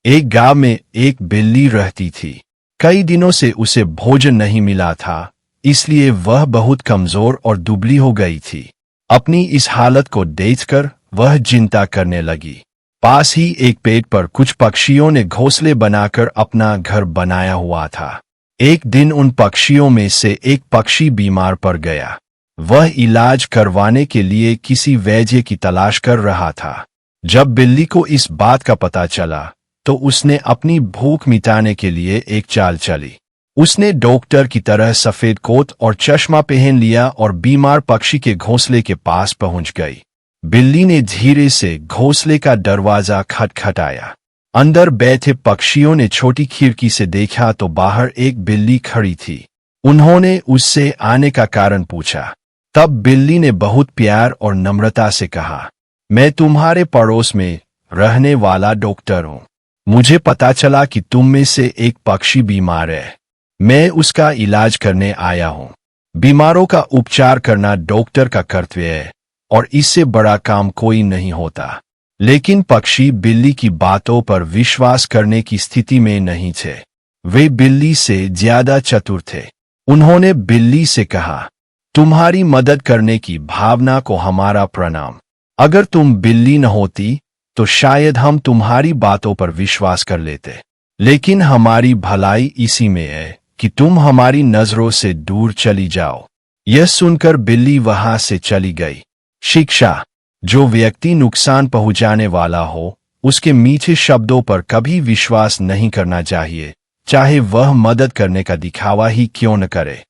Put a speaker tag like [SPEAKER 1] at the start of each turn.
[SPEAKER 1] एक गांव में एक बिल्ली रहती थी। कई दिनों से उसे भोजन नहीं मिला था, इसलिए वह बहुत कमजोर और दुबली हो गई थी। अपनी इस हालत को देखकर वह चिंता करने लगी। पास ही एक पेड़ पर कुछ पक्षियों ने घोंसले बनाकर अपना घर बनाया हुआ था। एक दिन उन पक्षियों में से एक पक्षी बीमार पड़ गया। वह इलाज करवाने के लिए किसी वैद्य की तलाश कर रहा था। जब बिल्ली को इस बात का पता चला तो उसने अपनी भूख मिटाने के लिए एक चाल चली। उसने डॉक्टर की तरह सफेद कोट और चश्मा पहन लिया और बीमार पक्षी के घोंसले के पास पहुंच गई। बिल्ली ने धीरे से घोंसले का दरवाजा खटखटाया। अंदर बैठे पक्षियों ने छोटी खिड़की से देखा तो बाहर एक बिल्ली खड़ी थी। उन्होंने उससे आने का कारण पूछा। तब बिल्ली ने बहुत प्यार और नम्रता से कहा, मैं तुम्हारे पड़ोस में रहने वाला डॉक्टर हूँ। मुझे पता चला कि तुम में से एक पक्षी बीमार है। मैं उसका इलाज करने आया हूँ। बीमारों का उपचार करना डॉक्टर का कर्तव्य है और इससे बड़ा काम कोई नहीं होता। लेकिन पक्षी बिल्ली की बातों पर विश्वास करने की स्थिति में नहीं थे। वे बिल्ली से ज्यादा चतुर थे। उन्होंने बिल्ली से कहा, तुम्हारी मदद करने की भावना को हमारा प्रणाम। अगर तुम बिल्ली न होती तो शायद हम तुम्हारी बातों पर विश्वास कर लेते। लेकिन हमारी भलाई इसी में है कि तुम हमारी नजरों से दूर चली जाओ। यह सुनकर बिल्ली वहां से चली गई। शिक्षा: जो व्यक्ति नुकसान पहुंचाने वाला हो, उसके मीठे शब्दों पर कभी विश्वास नहीं करना चाहिए, चाहे वह मदद करने का दिखावा ही क्यों न करे।